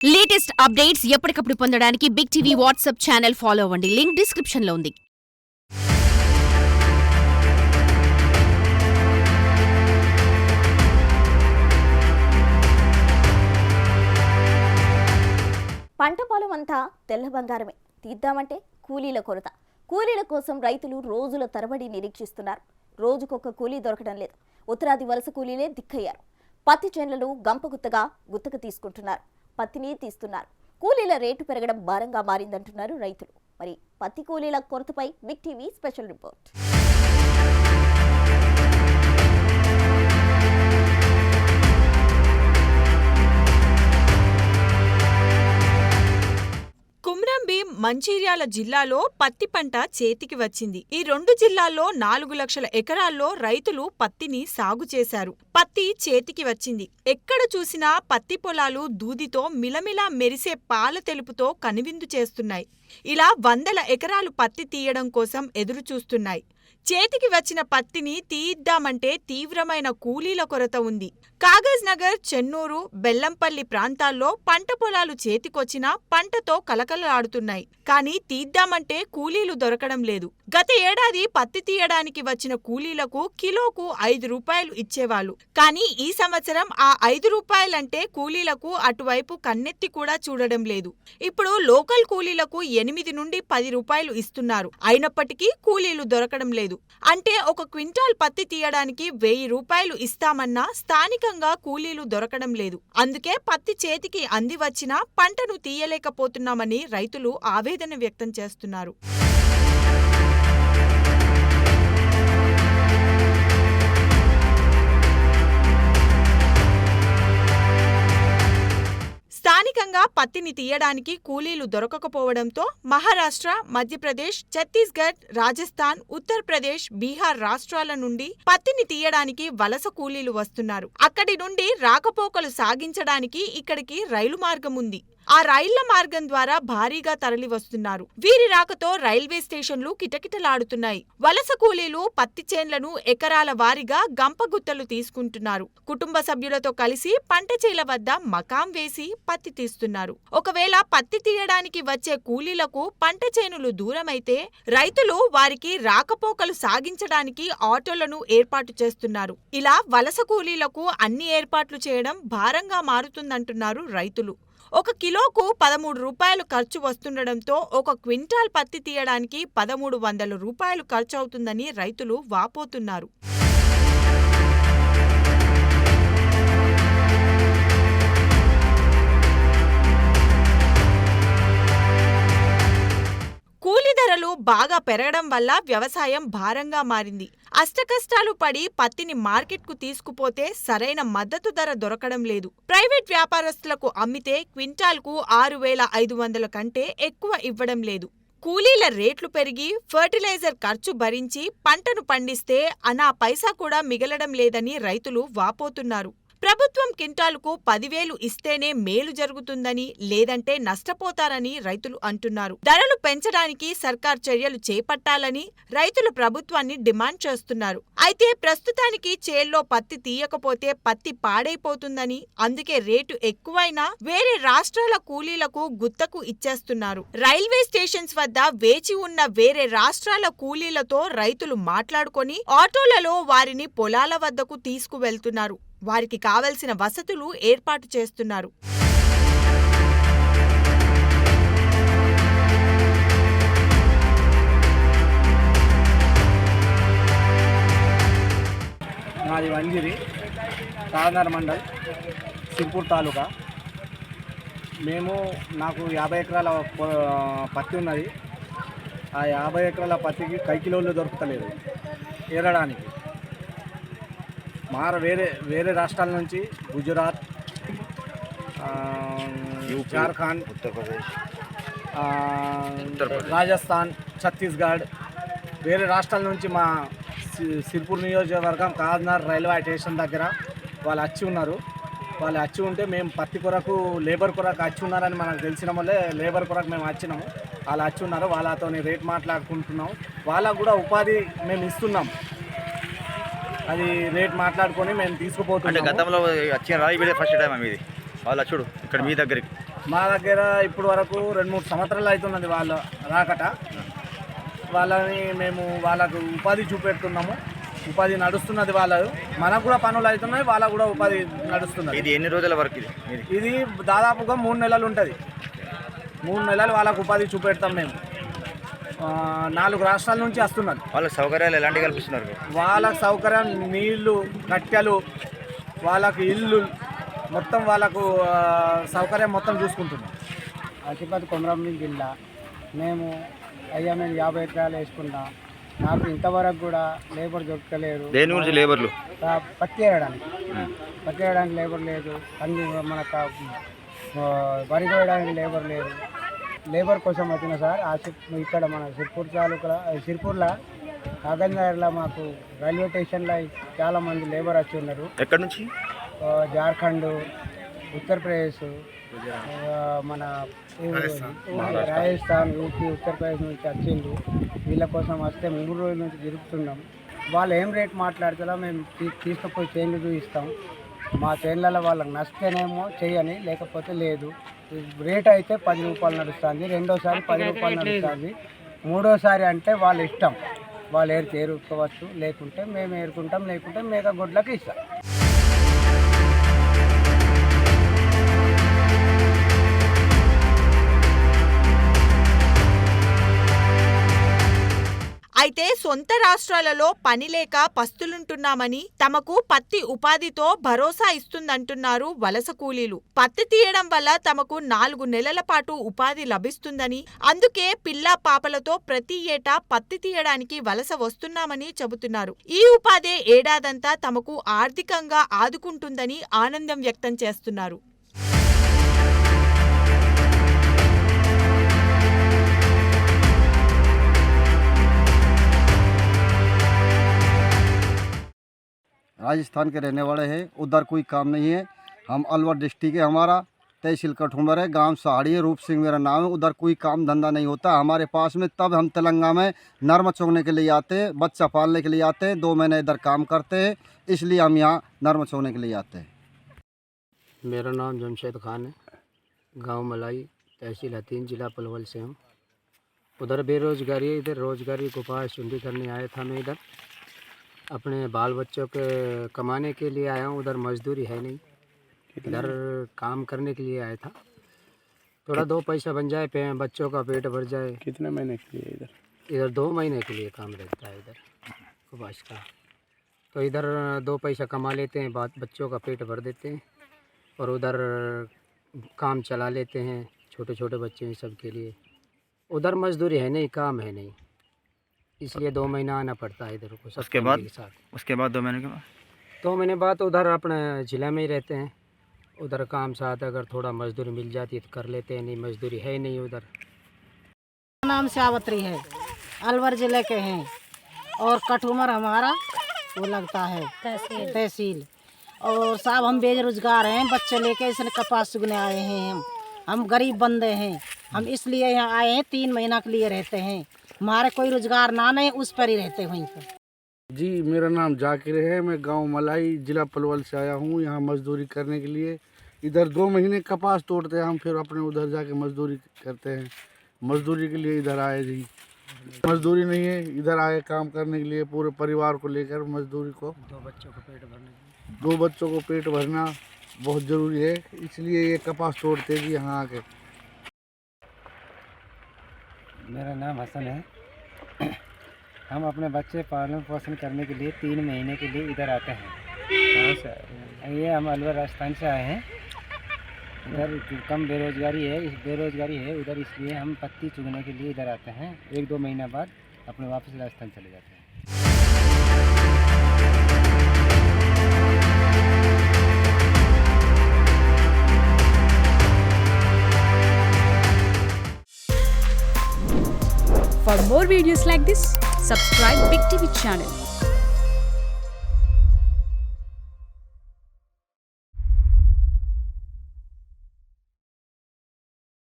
Latest updates ఎప్పటికప్పుడు పొందడానికి big TV WhatsApp channel follow అవ్వండి. లింక్ డిస్క్రిప్షన్ లో ఉంది. పంట పొలం అంతా తెల్ల బంగారమే. తీద్దామంటే కూలీల కొరత. కూలీల కోసం రైతులు రోజుల తరబడి నిరీక్షిస్తున్నారు. రోజుకొక కూలీ దొరకడం లేదు. ఉత్తరాది వలస కూలీలే దిక్కయ్యారు. పత్తి చేన్లను గంపగుత్తగా గుత్తకు తీసుకుంటున్నారు. పత్తిని తీస్తున్నారు. కూలీల రేటు పెరగడం భారంగా మారిందంటున్నారు రైతులు. మరి పత్తి కూలీల కొరతపై big TV special report. Komaram Bheem Mancherial జిల్లాలో పత్తి పంట చేతికి వచ్చింది. ఈ రెండు జిల్లాల్లో 4 లక్షల ఎకరాల్లో రైతులు పత్తిని సాగు చేశారు. పత్తి చేతికి వచ్చింది. ఎక్కడ చూసినా పత్తి పొలాలు దూదితో మిలమిలా మెరిసే పాల తెలుపుతో కనువిందు చేస్తున్నాయి. ఇలా వందల ఎకరాలు పత్తి తీయడం కోసం ఎదురు చూస్తున్నాయి. చేతికి వచ్చిన పత్తిని తీయిద్దామంటే తీవ్రమైన కూలీల కొరత ఉంది. కాగజ్ నగర్, చెన్నూరు, బెల్లంపల్లి ప్రాంతాల్లో పంట పొలాలు చేతికొచ్చినా పంటతో కలకలలాడుతున్నాయి. కానీ తీద్దామంటే కూలీలు దొరకడం లేదు. గత ఏడాది పత్తి తీయడానికి వచ్చిన కూలీలకు కిలోకు 5 రూపాయలు ఇచ్చేవాళ్ళు. కానీ ఈ సంవత్సరం ఆ 5 రూపాయలంటే కూలీలకు అటువైపు కన్నెత్తి కూడా చూడడం లేదు. ఇప్పుడు లోకల్ కూలీలకు 8 నుండి 10 రూపాయలు ఇస్తున్నారు. అయినప్పటికీ కూలీలు దొరకడం లేదు. అంటే ఒక క్వింటాల్ పత్తి తీయడానికి 1000 రూపాయలు ఇస్తామన్నా స్థానికంగా కూలీలు దొరకడం లేదు. అందుకే పత్తి చేతికి అంది వచ్చినా పంటను తీయలేకపోతున్నామని రైతులు ఆవేదన వ్యక్తం చేస్తున్నారు. స్థానికంగా పత్తిని తీయడానికి కూలీలు దొరకకపోవడంతో మహారాష్ట్ర, మధ్యప్రదేశ్, ఛత్తీస్గఢ్, రాజస్థాన్, ఉత్తరప్రదేశ్, బీహార్ రాష్ట్రాల నుండి పత్తిని తీయడానికి వలస కూలీలు వస్తున్నారు. అక్కడి నుండి రాకపోకలు సాగించడానికి ఇక్కడికి రైలు మార్గం ఉంది. ఆ రైళ్ల మార్గం ద్వారా భారీగా తరలి వస్తున్నారు. వీరి రాకతో రైల్వే స్టేషన్లు కిటకిటలాడుతున్నాయి. వలస కూలీలు పత్తి చేన్లను ఎకరాల వారీగా గంపగుత్తలు తీసుకుంటున్నారు. కుటుంబ సభ్యులతో కలిసి పంట చేల వద్ద మకాం వేసి పత్తి తీస్తున్నారు. ఒకవేళ పత్తి తీయడానికి వచ్చే కూలీలకు పంట చేనులు దూరమైతే రైతులు వారికి రాకపోకలు సాగించడానికి ఆటోలను ఏర్పాటు చేస్తున్నారు. ఇలా వలస కూలీలకు అన్ని ఏర్పాట్లు చేయడం భారంగా మారుతుందంటున్నారు రైతులు. ఒక కిలోకు 13 రూపాయలు ఖర్చు వస్తుండడంతో ఒక క్వింటాల్ పత్తి తీయడానికి 1300 రూపాయలు ఖర్చవుతుందని రైతులు వాపోతున్నారు. కూలీ ధరలు బాగా పెరగడం వల్ల వ్యవసాయం భారంగా మారింది. అష్టకష్టాలు పడి పత్తిని మార్కెట్కు తీసుకుపోతే సరైన మద్దతు ధర దొరకడం లేదు. ప్రైవేట్ వ్యాపారస్తులకు అమ్మితే క్వింటాల్కు 6500 కంటే ఎక్కువ ఇవ్వడం లేదు. కూలీల రేట్లు పెరిగి ఫర్టిలైజర్ ఖర్చు భరించి పంటను పండిస్తే అనా పైసా కూడా మిగలడం లేదని రైతులు వాపోతున్నారు. ప్రభుత్వం క్వింటాలుకు 10,000 ఇస్తేనే మేలు జరుగుతుందని, లేదంటే నష్టపోతారని రైతులు అంటున్నారు. ధరలు పెంచడానికి సర్కార్ చర్యలు చేపట్టాలని రైతులు ప్రభుత్వాన్ని డిమాండ్ చేస్తున్నారు. అయితే ప్రస్తుతానికి చేల్లో పత్తి తీయకపోతే పత్తి పాడైపోతుందని, అందుకే రేటు ఎక్కువైనా వేరే రాష్ట్రాల కూలీలకు గుత్తకు ఇచ్చేస్తున్నారు. రైల్వే స్టేషన్స్ వద్ద వేచి ఉన్న వేరే రాష్ట్రాల కూలీలతో రైతులు మాట్లాడుకొని ఆటోలలో వారిని పొలాల వద్దకు తీసుకువెళ్తున్నారు. వారికి కావలసిన వసతులు ఏర్పాటు చేస్తున్నారు. మాది వంజిరి, కాగనర్ మండల్, సిర్పూర్ తాలూకా. నాకు 50 ఎకరాల పత్తి ఉన్నది. ఆ 50 ఎకరాల పత్తికి కైకిలోళ్ళు దొరుకుతలేదు ఏరడానికి. వేరే రాష్ట్రాల నుంచి గుజరాత్, జార్ఖండ్, ఉత్తరప్రదేశ్, రాజస్థాన్, ఛత్తీస్గఢ్ వేరే రాష్ట్రాల నుంచి మా సిర్పూర్ నియోజకవర్గం కాగనర్ రైల్వే స్టేషన్ దగ్గర వాళ్ళు వచ్చి ఉన్నారు. వాళ్ళు వచ్చి ఉంటే మేము పత్తి కొరకు లేబర్ కొరకు వచ్చి ఉన్నారని మనకు తెలిసిన వల్లే లేబర్ కొరకు మేము వచ్చినాము. వాళ్ళు వచ్చి ఉన్నారు. వాళ్ళతో రేట్ మాట్లాడుకుంటున్నాం. వాళ్ళకు కూడా ఉపాధి మేము ఇస్తున్నాం. అది రేట్ మాట్లాడుకొని మేము తీసుకుపోతున్నాం. అంటే గతంలో వచ్చిన రాయి ఫస్ట్ టైం ఇది వాళ్ళ చూడు ఇక్కడ మీ దగ్గరికి మా దగ్గర ఇప్పుడు వరకు 2-3 సంవత్సరాలు అవుతున్నది వాళ్ళ రాకట. వాళ్ళని మేము వాళ్ళకు ఉపాధి చూపెడుతున్నాము. ఉపాధి నడుస్తున్నది వాళ్ళకు. మనకు కూడా పనులు అవుతున్నాయి, వాళ్ళకు కూడా ఉపాధి నడుస్తున్నది. ఇది ఎన్ని రోజుల వరకు ఇది దాదాపుగా 3 నెలలు ఉంటుంది. 3 నెలలు వాళ్ళకు ఉపాధి చూపెడతాం మేము. 4 రాష్ట్రాల నుంచి వస్తున్నారు. వాళ్ళ సౌకర్యాలు ఎలాంటివి కల్పిస్తున్నారు? వాళ్ళకు సౌకర్యం నీళ్లు, కట్టెలు, వాళ్ళకు ఇల్లు మొత్తం వాళ్ళకు సౌకర్యం మొత్తం చూసుకుంటున్నాం. ఆసిఫాబాద్ కొమరంభీం జిల్లా. మేము 50 ఎకరాలు వేసుకున్నా. నాకు ఇంతవరకు కూడా లేబర్ దొరకలేరు. దేని గురించి లేబర్లు? పత్తి వేయడానికి లేబర్ లేదు. అన్ని మనకు వరి కోయడానికి లేబర్ లేదు. లేబర్ కోసం వచ్చిన సార్ ఇక్కడ మన సిర్పూర్ తాలూకా సిర్పూర్లో కాగజ్నగర్లో మాకు రైల్వే స్టేషన్లో చాలామంది లేబర్ వచ్చి ఉన్నారు. ఎక్కడి నుంచి? జార్ఖండ్, ఉత్తరప్రదేశ్, మన రాజస్థాన్, యూపీ, ఉత్తరప్రదేశ్ నుంచి వచ్చిండు. వీళ్ళ కోసం వస్తే 3 రోజుల నుంచి తిరుగుతున్నాం. వాళ్ళు ఏం రేట్ మాట్లాడతారో మేము తీసుకుపోయి చైన్లు చూపిస్తాం. మా చైన్లలో వాళ్ళకి నచ్చితేనేమో చేయని, లేకపోతే లేదు. రేట్ అయితే 10 రూపాయలు నడుస్తుంది, రెండోసారి 10 రూపాయలు నడుస్తుంది, మూడోసారి అంటే వాళ్ళ ఇష్టం. వాళ్ళు ఏరుకోవచ్చు, లేకుంటే మేము ఏరుకుంటాం, లేకుంటే మేక గొడ్లకు ఇస్తాం. అయితే సొంత రాష్ట్రాలలో పని లేక పస్తులుంటున్నామని, తమకు పత్తి ఉపాధితో భరోసా ఇస్తుందంటున్నారు వలస కూలీలు. పత్తి తీయడం వల్ల తమకు 4 నెలల పాటు ఉపాధి లభిస్తుందని, అందుకే పిల్లా పాపలతో ప్రతి ఏటా పత్తి తీయడానికి వలస వస్తున్నామని చెబుతున్నారు. ఈ ఉపాధి ఏడాదంతా తమకు ఆర్థికంగా ఆదుకుంటుందని ఆనందం వ్యక్తం చేస్తున్నారు. राजस्थान के रहने वाले हैं, उधर कोई काम नहीं है। हम अलवर डिस्ट्रिक्ट है, हमारा तहसील कठुमर है, गांव सहाड़ी है, रूप सिंह मेरा नाम है। उधर कोई काम धंधा नहीं होता हमारे पास में। तब हम तेलंगाना में नर्म चुगने के लिए आते हैं, बच्चा पालने के लिए आते हैं, 2 महीने इधर काम करते हैं, इसलिए हम यहाँ नर्म चुगने के लिए आते हैं। मेरा नाम जमशेद खान है, गांव मलाई, तहसील हतीन, जिला पलवल से हम। उधर बेरोजगारी है, इधर रोजगारी को पास चुंडी करने आया था मैं। इधर अपने बाल बच्चों के कमाने के लिए आया हूँ। उधर मजदूरी है नहीं, इधर काम करने के लिए आया था। थोड़ा 2 पैसा बन जाए, बच्चों का पेट भर जाए। कितने महीने के लिए इधर 2 महीने के लिए काम रहता है इधर कुबाश का। तो इधर 2 पैसा कमा लेते हैं, बाद बच्चों का पेट भर देते हैं, और उधर काम चला लेते हैं, छोटे छोटे बच्चे हैं सबके लिए। उधर मजदूरी है नहीं, काम है नहीं, इसलिए 2 महीना आना पड़ता है इधर को। उसके बाद 2 महीने के बाद 2 महीने बाद उधर अपने ज़िले में ही रहते हैं। उधर काम साथ अगर थोड़ा मजदूरी मिल जाती है तो कर लेते हैं, नहीं मजदूरी है नहीं उधर। नाम सावत्री है, अलवर ज़िले के हैं, और कठुमर हमारा वो लगता है तहसील। और साहब हम बेरोजगार हैं, बच्चे लेके इसने कपास चुगने आए हैं। हम गरीब बंदे हैं, हम इसलिए यहाँ आए हैं, 3 महीना के लिए रहते हैं। हमारे कोई रोजगार ना नहीं, उस पर ही रहते वहीं पर। जी, मेरा नाम जाकिर है, मैं गांव मलाई, जिला पलवल से आया हूँ यहाँ मजदूरी करने के लिए। इधर 2 महीने कपास तोड़ते हैं हम, फिर अपने उधर जाके मजदूरी करते हैं। मजदूरी के लिए इधर आए जी, मजदूरी नहीं है, इधर आए काम करने के लिए पूरे परिवार को लेकर मजदूरी को। 2 बच्चों को पेट भरना बहुत ज़रूरी है, इसलिए ये कपास तोड़ते हैं जी यहाँ आके। मेरा नाम हसन है। हम अपने बच्चे पालन पोषण करने के लिए 3 महीने के लिए इधर आते हैं। कहाँ से? ये हम अलवर राजस्थान से आए हैं। इधर कम बेरोजगारी है उधर, इसलिए हम पत्ती चुगने के लिए इधर आते हैं। 1-2 महीना बाद अपने वापस राजस्थान चले जाते हैं। For more videos like this, subscribe Big TV channel.